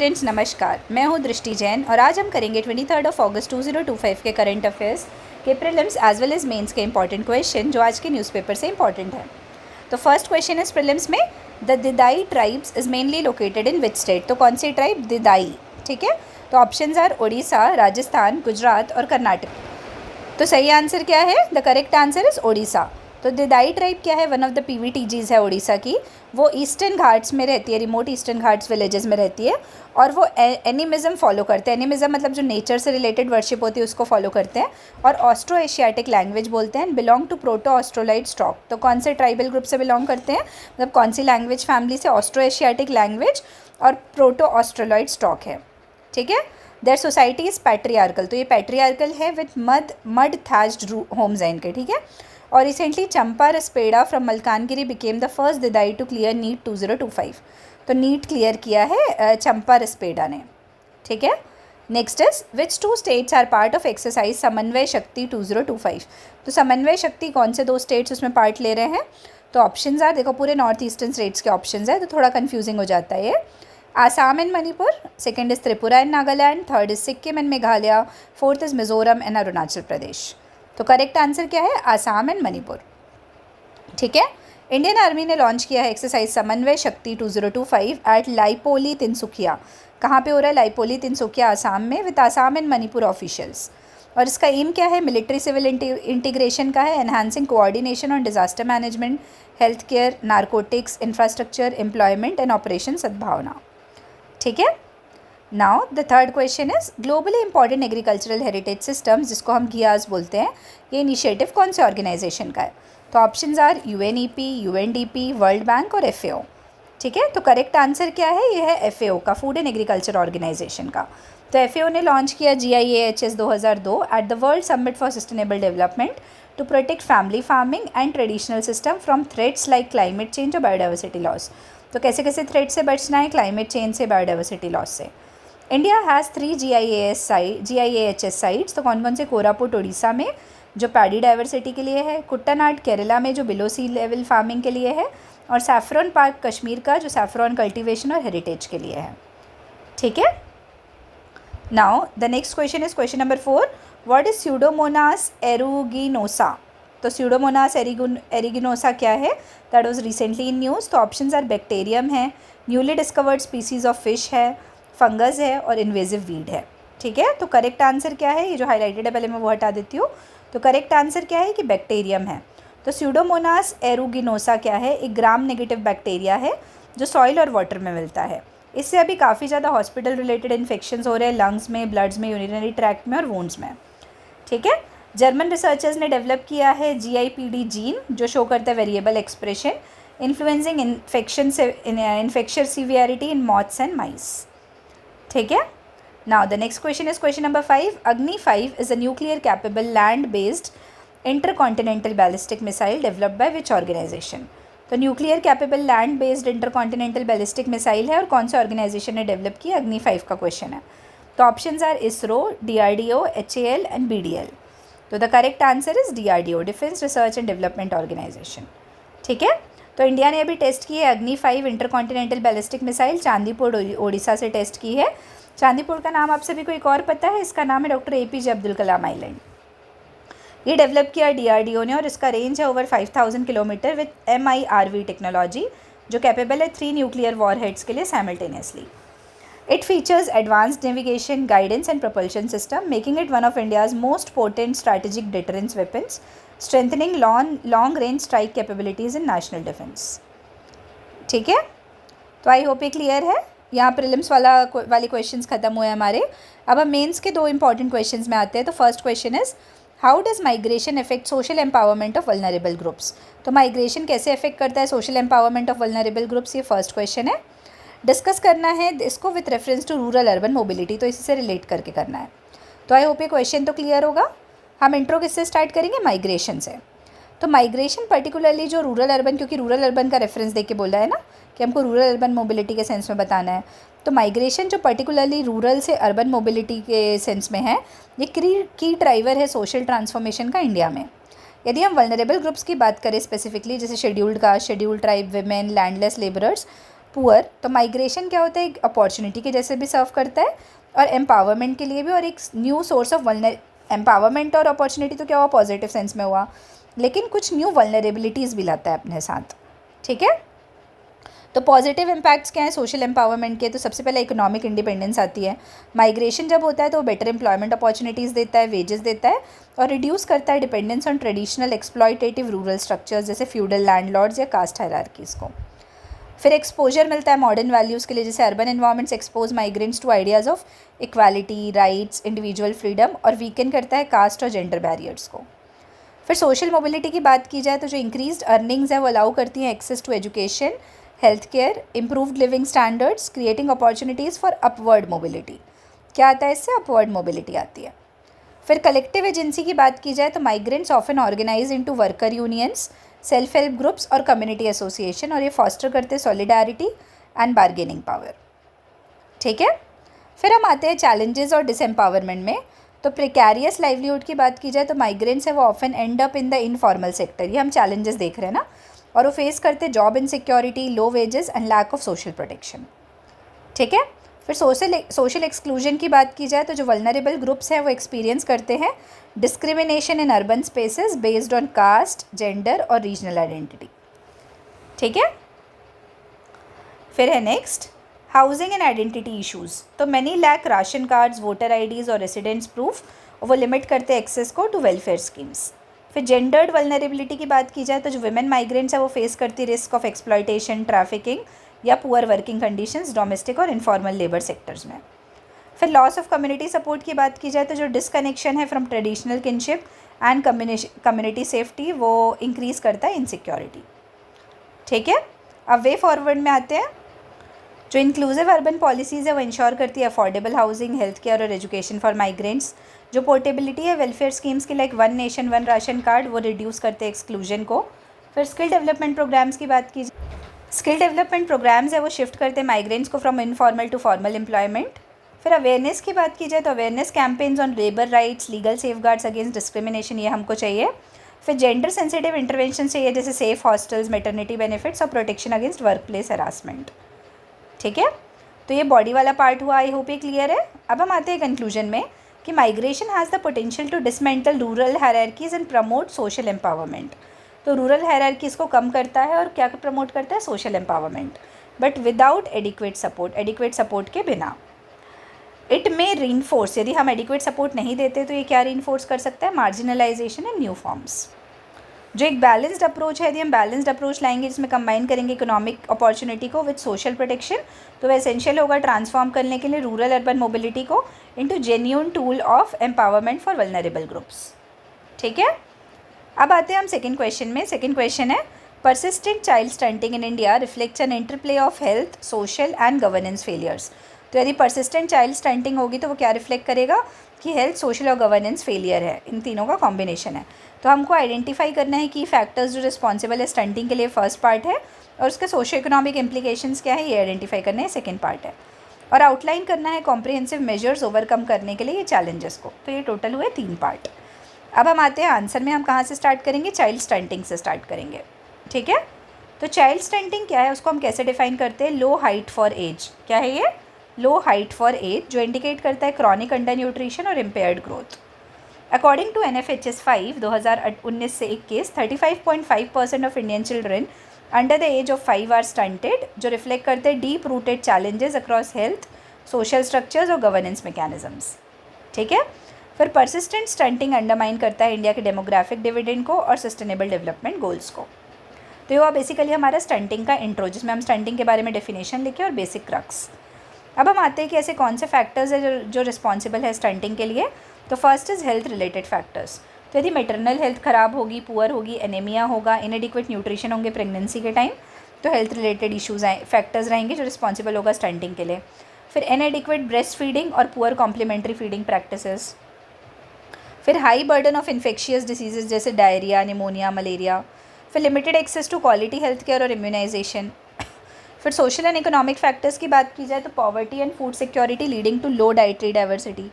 Friends नमस्कार, मैं हूं दृष्टि जैन और आज हम करेंगे 23 अगस्त 2025 के करंट अफेयर्स के prelims as well as mains के इंपॉर्टेंट क्वेश्चन जो आज के न्यूज़पेपर से इंपॉर्टेंट है। तो फर्स्ट क्वेश्चन इस प्रीलिम्स में, the Didai tribes is mainly located in which state. तो कौन सी ट्राइब? दिदाई। ठीक है, तो ऑप्शंस आर उड़ीसा, राजस्थान, गुजरात और कर्नाटक। तो सही आंसर क्या है? The correct answer is Orissa. तो दिदाई ट्राइब क्या है? वन ऑफ द पीवीटीजीज है उड़ीसा की। वो ईस्टर्न घाट्स में रहती है, रिमोट ईस्टर्न घाट्स विलेजेस में रहती है और वो एनिमिज़म फॉलो करते हैं। एनिमिज़म मतलब जो नेचर से रिलेटेड वर्शिप होती है उसको फॉलो करते हैं और ऑस्ट्रो एशियाटिक लैंग्वेज बोलते हैं। Belong to proto Australoid stock. तो कौन से ट्राइबल ग्रुप से बिलोंग करते हैं, मतलब कौन सी लैंग्वेज फैमिली से? ऑस्ट्रो एशियाटिक लैंग्वेज और प्रोटो ऑस्ट्रोलाइट स्टॉक है। ठीक है, देयर सोसाइटी इज़ पैट्रियार्कल। तो ये पैट्रियार्कल है विथ मड थैच्ड होम्स हैं इनके। ठीक है, और recently Champa Raspeda from Malkangiri became the first Didai to clear NEET 2025। तो नीट क्लियर किया है चंपा रसपेड़ा ने। ठीक है, next is which two states are part of exercise Samanvay Shakti 2025। तो समन्वय शक्ति कौन से दो स्टेट्स उसमें पार्ट ले रहे हैं? तो ऑप्शंस आर, देखो पूरे नॉर्थ ईस्टर्न स्टेट्स के ऑप्शंस है तो थोड़ा कन्फ्यूजिंग हो जाता है ये। Assam and Manipur, second is Tripura and Nagaland, third is Sikkim and Meghalaya, fourth is Mizoram and Arunachal Pradesh. तो करेक्ट आंसर क्या है? आसाम एंड मणिपुर। ठीक है, इंडियन आर्मी ने लॉन्च किया है एक्सरसाइज समन्वय शक्ति 2025 एट लाइपोली तिनसुकिया। कहाँ पे हो रहा है? लाइपोली तिनसुकिया आसाम में, with Assam and Manipur officials. और इसका एम क्या है? मिलिट्री सिविल इंटीग्रेशन का है, enhancing coordination on disaster management, health care, narcotics, infrastructure, employment and operation सद्भावना। ठीक है, now the third question is globally important agricultural heritage systems, जिसको हम गियाज बोलते हैं, ये इनिशिएटिव कौन से ऑर्गेनाइजेशन का है? तो options are UNEP, UNDP, World Bank और एफएओ। ठीक है, तो करेक्ट आंसर क्या है? ये है एफएओ का, फूड एंड एग्रीकल्चर ऑर्गेनाइजेशन का। तो एफएओ ने लॉन्च किया GIAHS 2002 at the World Summit for sustainable development to protect family farming and traditional system from threats like climate change और बायोडाइवर्सिटी लॉस। तो कैसे कैसे थ्रेट से बचना है? क्लाइमेट चेंज से, बायोडाइवर्सिटी लॉस से। India has 3 GIAHS sites. तो कौन कौन से? कोरापुट उड़ीसा में जो पैडी डाइवर्सिटी के लिए है, कुट्टानाड केरला में जो बिलो सी लेवल फार्मिंग के लिए है, और सैफरॉन पार्क कश्मीर का जो सैफरॉन कल्टीवेशन और हेरिटेज के लिए है। ठीक है, now the next question is question number 4, what is Pseudomonas aeruginosa. तो स्यूडोमोनास एरिगिनोसा क्या है? That was recently in news. तो ऑप्शंस आर बैक्टीरियम है, newly discovered species of fish है, फंगस है और इन्वेजिव वीड है। ठीक है, तो करेक्ट आंसर क्या है? ये जो हाईलाइटेड है पहले मैं वो हटा देती हूँ। तो करेक्ट आंसर क्या है? कि बैक्टीरियम है। तो स्यूडोमोनास एरुगिनोसा क्या है? एक ग्राम नेगेटिव बैक्टीरिया है जो सॉइल और वाटर में मिलता है। इससे अभी काफ़ी ज़्यादा हॉस्पिटल रिलेटेड इन्फेक्शंस हो रहे हैं, लंग्स में, ब्लड्स में, यूरिनरी ट्रैक्ट में और वूंड्स में। ठीक है, जर्मन रिसर्चर्स ने डेवलप किया है GIPD जीन जो शो करता है variable expression influencing infection severity in moths and mice. ठीक है, now the next question is question number 5, Agni 5 is a nuclear capable land based intercontinental ballistic missile developed by which organisation. तो nuclear capable land based intercontinental ballistic missile है और कौन से organisation ने develop किया? अग्नि 5 का क्वेश्चन है। तो options are ISRO, DRDO, HAL and BDL। तो the correct answer is DRDO, Defence Research and Development Organisation. ठीक है, तो इंडिया ने अभी टेस्ट की है अग्नि 5 intercontinental ballistic missile, Chandipur Orissa से टेस्ट की है। चांदीपुर का नाम आप सभी को एक और पता है, इसका नाम है doctor APJ Abdul Kalam island. ये डेवलप किया DRDO ने और इसका रेंज है over 5000 kilometre with MIRV technology जो कैपेबल है 3 न्यूक्लियर वॉरहेड्स के लिए simultaneously. It features advanced navigation, guidance and propulsion system, making it one of India's most potent strategic deterrence weapons, strengthening long-range strike capabilities in national defense. ठीक है, तो I hope ये clear है। यहाँ prelims वाले questions खत्म हुए हमारे। अब हम मेंस के 2 इंपॉर्टेंट क्वेश्चंस में आते हैं। तो first question is how does migration affect social empowerment of vulnerable groups. तो माइग्रेशन कैसे अफेक्ट करता है social empowerment of vulnerable groups, ये फर्स्ट क्वेश्चन है। डिस्कस करना है इसको with reference to rural urban mobility, तो इसी से रिलेट करके करना है। तो आई होप ये क्वेश्चन तो क्लियर होगा। हम इंट्रो किससे स्टार्ट करेंगे? माइग्रेशन से। तो माइग्रेशन पर्टिकुलरली जो रूरल अर्बन, क्योंकि रूरल अर्बन का रेफरेंस देके बोला है ना कि हमको रूरल अर्बन मोबिलिटी के सेंस में बताना है। तो माइग्रेशन जो पर्टिकुलरली रूरल से अर्बन मोबिलिटी के सेंस में है, ये की ड्राइवर है सोशल ट्रांसफॉर्मेशन का इंडिया में। यदि हम वल्नरेबल ग्रुप्स की बात करें स्पेसिफिकली, जैसे scheduled caste, scheduled tribe, women, landless labourers, poor, तो माइग्रेशन क्या होता है, एक अपॉर्चुनिटी के जैसे भी सर्व करता है और एम्पावरमेंट के लिए भी, और एक न्यू सोर्स ऑफ एम्पावरमेंट और अपॉर्चुनिटी तो क्या हुआ, पॉजिटिव सेंस में हुआ, लेकिन कुछ न्यू वल्नरेबिलिटीज़ भी लाता है अपने साथ। ठीक है, तो पॉजिटिव इम्पैक्ट्स क्या है सोशल एम्पावरमेंट के, तो सबसे पहले इकोनॉमिक इंडिपेंडेंस आती है। माइग्रेशन जब होता है तो वो बेटर एम्प्लॉयमेंट अपॉर्चुनिटीज़ देता है, वेजेस देता है, और रिड्यूस करता है dependence on traditional exploitative rural structures जैसे फ्यूडल लैंडलॉर्ड्स या कास्ट हायरार्कीज़ को। फिर एक्सपोजर मिलता है मॉडर्न वैल्यूज़ के लिए, जैसे urban environments expose migrants to ideas of equality, rights, individual freedom, और वीकन करता है कास्ट और जेंडर बैरियर्स को। फिर सोशल मोबिलिटी की बात की जाए तो जो इंक्रीज्ड अर्निंग्स है वो अलाउ करती हैं access to education, health care, improved living standards, creating opportunities for upward mobility. क्या आता है इससे, अपवर्ड मोबिलिटी आती है। फिर कलेक्टिव एजेंसी की बात की जाए तो migrants often organise into worker unions, self help groups और कम्युनिटी एसोसिएशन, और ये फॉस्टर करते हैं सॉलिडारिटी एंड बार्गेनिंग पावर। ठीक है, फिर हम आते हैं चैलेंजेस और डिसएम्पावरमेंट में। तो प्रिकैरियस लाइवलीहुड की बात की जाए तो माइग्रेंट्स है वो often and up in the informal sector, ये हम चैलेंजेस देख रहे हैं ना, और वो फेस करते हैं job insecurity, low wages and lack of social protection. ठीक है, फिर सोशल एक्सक्लूजन की बात की जाए तो जो वल्नरेबल ग्रुप्स हैं वो एक्सपीरियंस करते हैं discrimination in urban spaces based on caste, gender और रीजनल आइडेंटिटी। ठीक है, फिर है next housing and identity issues. तो many lack ration cards, voter IDs और रेसिडेंट्स प्रूफ, और वो लिमिट करते हैं एक्सेस को टू वेलफेयर स्कीम्स। फिर जेंडर्ड वल्नरेबिलिटी की बात की जाए तो जो विमेन माइग्रेंट्स है वो फेस करती रिस्क ऑफ एक्सप्लॉयटेशन, ट्रैफिकिंग या पुअर वर्किंग कंडीशंस डोमेस्टिक और इनफॉर्मल लेबर सेक्टर्स में। फिर लॉस ऑफ कम्युनिटी सपोर्ट की बात की जाए तो जो डिसकनेक्शन है from traditional kinship and community safety वो इंक्रीज़ करता है इनसिक्योरिटी। ठीक है, अब वे फॉरवर्ड में आते हैं। जो इंक्लूसिव अर्बन पॉलिसीज़ है वो इंश्योर करती है अफोर्डेबल हाउसिंग, हेल्थ केयर और एजुकेशन फॉर माइग्रेंट्स। जो पोर्टेबिलिटी है वेलफेयर स्कीम्स की like one nation one ration card, वो रिड्यूस करते हैं एक्सक्लूजन को। फिर स्किल डेवलपमेंट प्रोग्राम्स की बात की, स्किल डेवलपमेंट प्रोग्राम्स है वो शिफ्ट करते हैं माइग्रेंट्स को from informal to formal employment. फिर अवेयरनेस की बात की जाए तो awareness campaigns on labour rights, legal safeguards against discrimination, ये हमको चाहिए। फिर जेंडर सेंसिटिव इंटरवेंशन चाहिए जैसे सेफ हॉस्टल्स, मैटरनिटी बेनिफिट्स और protection against work place harassment. ठीक है, तो ये बॉडी वाला पार्ट हुआ, आई होप ये क्लियर है। अब हम आते हैं कंक्लूजन में कि migration has the potential to dismantle rural hierarchies and promote social empowerment. तो रूरल हायरार्कीज़ को कम करता है और क्या प्रमोट करता है, social empowerment, but without adequate support के बिना। इट में रीइंफोर्स, यदि हम एडिक्वेट सपोर्ट नहीं देते तो ये क्या रीइंफोर्स कर सकता है, मार्जिनलाइजेशन एंड न्यू फॉर्म्स। जो एक बैलेंस्ड अप्रोच है, यदि हम बैलेंस्ड अप्रोच लाएंगे जिसमें कंबाइन करेंगे इकोनॉमिक अपॉर्चुनिटी को विद सोशल प्रोटेक्शन, तो वह एसेंशियल होगा ट्रांसफॉर्म करने के लिए रूरल अर्बन मोबिलिटी को into genuine tool of empowerment for vulnerable groups. ठीक है, अब आते हैं हम सेकंड क्वेश्चन में। सेकंड क्वेश्चन है persistent child stunting in India reflects an interplay of health, social and governance failures. तो यदि परसिस्टेंट चाइल्ड स्टंटिंग होगी तो वो क्या रिफ्लेक्ट करेगा कि हेल्थ, सोशल और गवर्नेंस फेलियर है, इन तीनों का कॉम्बिनेशन है। तो हमको आइडेंटिफाई करना है कि फैक्टर्स जो रिस्पॉन्सिबल है स्टंटिंग के लिए, फर्स्ट पार्ट है, और उसके सोशो इकोनॉमिक इम्प्लीकेशंस क्या है ये आइडेंटिफाई करना है, सेकेंड पार्ट है, और आउटलाइन करना है कॉम्प्रिहेंसिव मेजर्स ओवरकम करने के लिए ये चैलेंजेस को। तो ये टोटल हुए 3 पार्ट। अब हम आते हैं आंसर में, हम कहाँ से स्टार्ट करेंगे, चाइल्ड स्टंटिंग से स्टार्ट करेंगे। ठीक है, तो चाइल्ड स्टंटिंग क्या है उसको हम कैसे डिफाइन करते हैं, लो हाइट फॉर एज। क्या है ये, लो हाइट फॉर एज, जो इंडिकेट करता है क्रॉनिक अंडर न्यूट्रिशन और impaired growth. According to NFHS 5 2019 से 21, 35.5% of Indian children under the age of 5 are stunted, जो रिफ्लेक्ट करते हैं deep rooted challenges across health, social structures और गवर्नेंस मैकेनिज्म्स। ठीक है, फिर परसिस्टेंट स्टंटिंग अंडरमाइन करता है इंडिया के डेमोग्राफिक डिविडेंड को और सस्टेनेबल डेवलपमेंट गोल्स को। तो ये हुआ बेसिकली हमारा स्टंटिंग का इंट्रो, जिसमें हम स्टंटिंग के बारे में डेफिनेशन लिखे और बेसिक क्रक्स। अब हम आते हैं कि ऐसे कौन से फैक्टर्स है जो रिस्पॉन्सिबल है स्टंटिंग के लिए। तो first is health related factors. तो यदि मैटरनल हेल्थ ख़राब होगी, पुअर होगी, एनीमिया होगा, इनएडिक्वेट न्यूट्रिशन होंगे प्रेगनेंसी के टाइम, तो हेल्थ रिलेटेड इश्यूज़ फैक्टर्स रहेंगे जो रिस्पॉन्सिबल होगा स्टंटिंग के लिए। फिर इनएडिक्वेट ब्रेस्ट फीडिंग और पुअर कॉम्प्लीमेंट्री फीडिंग प्रैक्टिसेस। फिर high burden of infectious diseases जैसे डायरिया, निमोनिया, मलेरिया। फिर limited access to quality health care और इम्यूनाइजेशन। फिर सोशल एंड इकोनॉमिक फैक्टर्स की बात की जाए तो poverty and food security leading to low dietary diversity.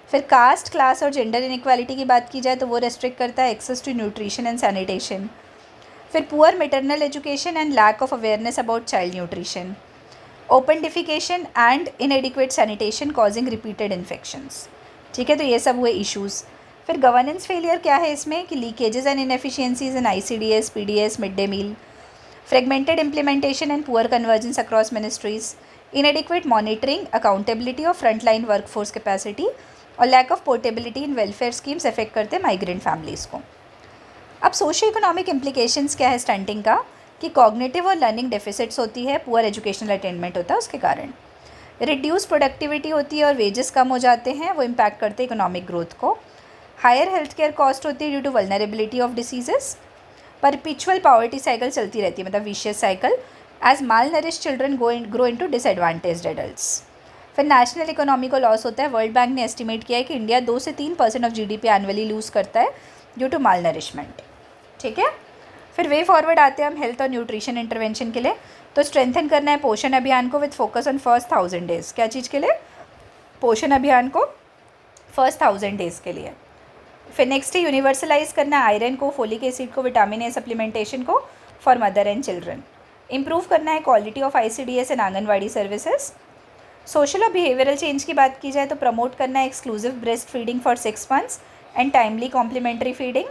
फिर कास्ट, क्लास और जेंडर इनइक्वालिटी की बात की जाए तो वो रेस्ट्रिक्ट करता है access to nutrition and sanitation. फिर poor maternal education and lack of awareness about child nutrition. Open defecation and inadequate sanitation causing repeated infections. ठीक है, तो ये सब हुए इश्यूज़। फिर गवर्नेंस फेलियर क्या है इसमें कि leakages and inefficiencies in ICDS, PDS, mid day meal, fragmented implementation and poor convergence across ministries, inadequate monitoring, accountability of frontline workforce capacity और lack of portability in welfare schemes affect करते हैं migrant families को। अब socio economic implications क्या है stunting का कि cognitive और लर्निंग डेफिसिट्स होती है, पुअर एजुकेशनल अटेनमेंट होता है उसके कारण, रिड्यूस प्रोडक्टिविटी होती है और वेजेस कम हो जाते हैं, वो इम्पैक्ट करते हैं इकोनॉमिक ग्रोथ को। हायर हेल्थ केयर कॉस्ट होती है due to vulnerability of diseases. Perpetual poverty cycle चलती रहती है, मतलब vicious cycle, as malnourished children grow into disadvantaged adults. फिर नेशनल इकोनॉमी को लॉस होता है। वर्ल्ड बैंक ने एस्टिमेट किया है कि इंडिया 2 से 3% ऑफ GDP एनुअली लूज़ करता है ड्यू टू माल नरिशमेंट। ठीक है, फिर वे फॉरवर्ड आते हैं हम हेल्थ और न्यूट्रिशन इंटरवेंशन के लिए। तो स्ट्रेंथन करना है पोषण अभियान को with focus on first 1000 days. क्या चीज़ के लिए? पोषण अभियान को फर्स्ट 1000 डेज़ के लिए। फिर नेक्स्ट है यूनिवर्सलाइज करना है आयरन को, फोलिक एसिड को, विटामिन ए सप्लीमेंटेशन को for mother and children. Improve करना है quality of ICDS and anganwadi services. Social और बिहेवियरल चेंज की बात की जाए तो प्रमोट करना है exclusive breastfeeding for 6 months and timely complementary feeding.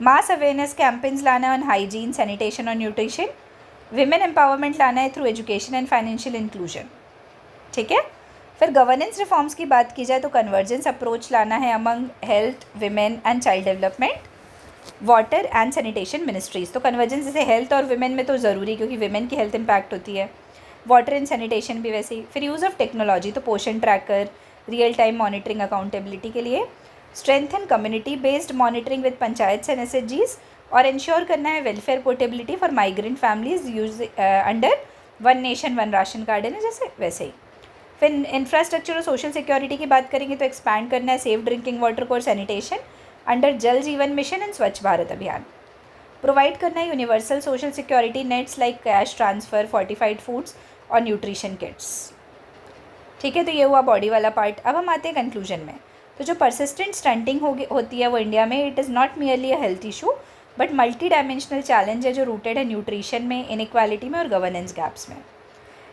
Mass awareness campaigns लाना है ऑन हाइजीन, सैनिटेशन और न्यूट्रिशन। विमेन एम्पावरमेंट लाना है through education and financial inclusion. ठीक है, फिर गवर्नेंस रिफॉर्म्स की बात की जाए तो कन्वर्जेंस अप्रोच लाना है among health, women and child development, water and sanitation ministries. तो कन्वर्जेंस जैसे हेल्थ और विमेन में तो ज़रूरी, क्योंकि विमेन की हेल्थ इंपैक्ट होती है, वाटर एंड सैनिटेशन भी वैसे ही। फिर यूज़ ऑफ टेक्नोलॉजी, तो पोषण tracker, real time monitoring accountability के लिए। Strengthen community based monitoring with panchayat and SHGs और इंश्योर करना है welfare portability for migrant families use under one nation one ration card है ना, जैसे वैसे ही। फिर इंफ्रास्ट्रक्चर और सोशल सिक्योरिटी की बात करेंगे तो एक्सपैंड करना है सेफ ड्रिंकिंग वाटर को और सैनिटेशन अंडर जल जीवन मिशन एंड स्वच्छ भारत अभियान। प्रोवाइड करना है universal social security nets like cash transfer, fortified foods और न्यूट्रिशन किट्स। ठीक है, तो ये हुआ बॉडी वाला पार्ट। अब हम आते हैं कंक्लूजन में। तो जो परसिस्टेंट स्टंटिंग होती है वो इंडिया में it is not merely a health issue but multi dimensional challenge है जो रूटेड है न्यूट्रिशन में, इनइक्वालिटी में और गवर्नेंस गैप्स में।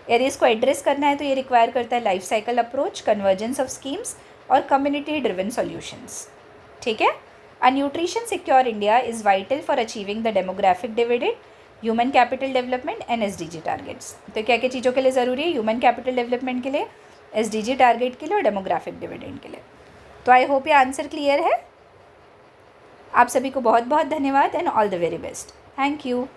यदि इसको एड्रेस करना है तो ये रिक्वायर करता है life cycle approach, convergence of schemes और कम्युनिटी ड्रिवन सॉल्यूशंस। ठीक है, अ nutrition secure India is vital for achieving the demographic dividend, human capital development and SDG targets. तो क्या क्या चीज़ों के लिए ज़रूरी है? ह्यूमन कैपिटल डेवलपमेंट के लिए, SDG टारगेट के लिए और डेमोग्राफिक डिविडेंड के लिए। तो आई होप ये आंसर क्लियर है। आप सभी को बहुत बहुत धन्यवाद and all the very best. Thank you.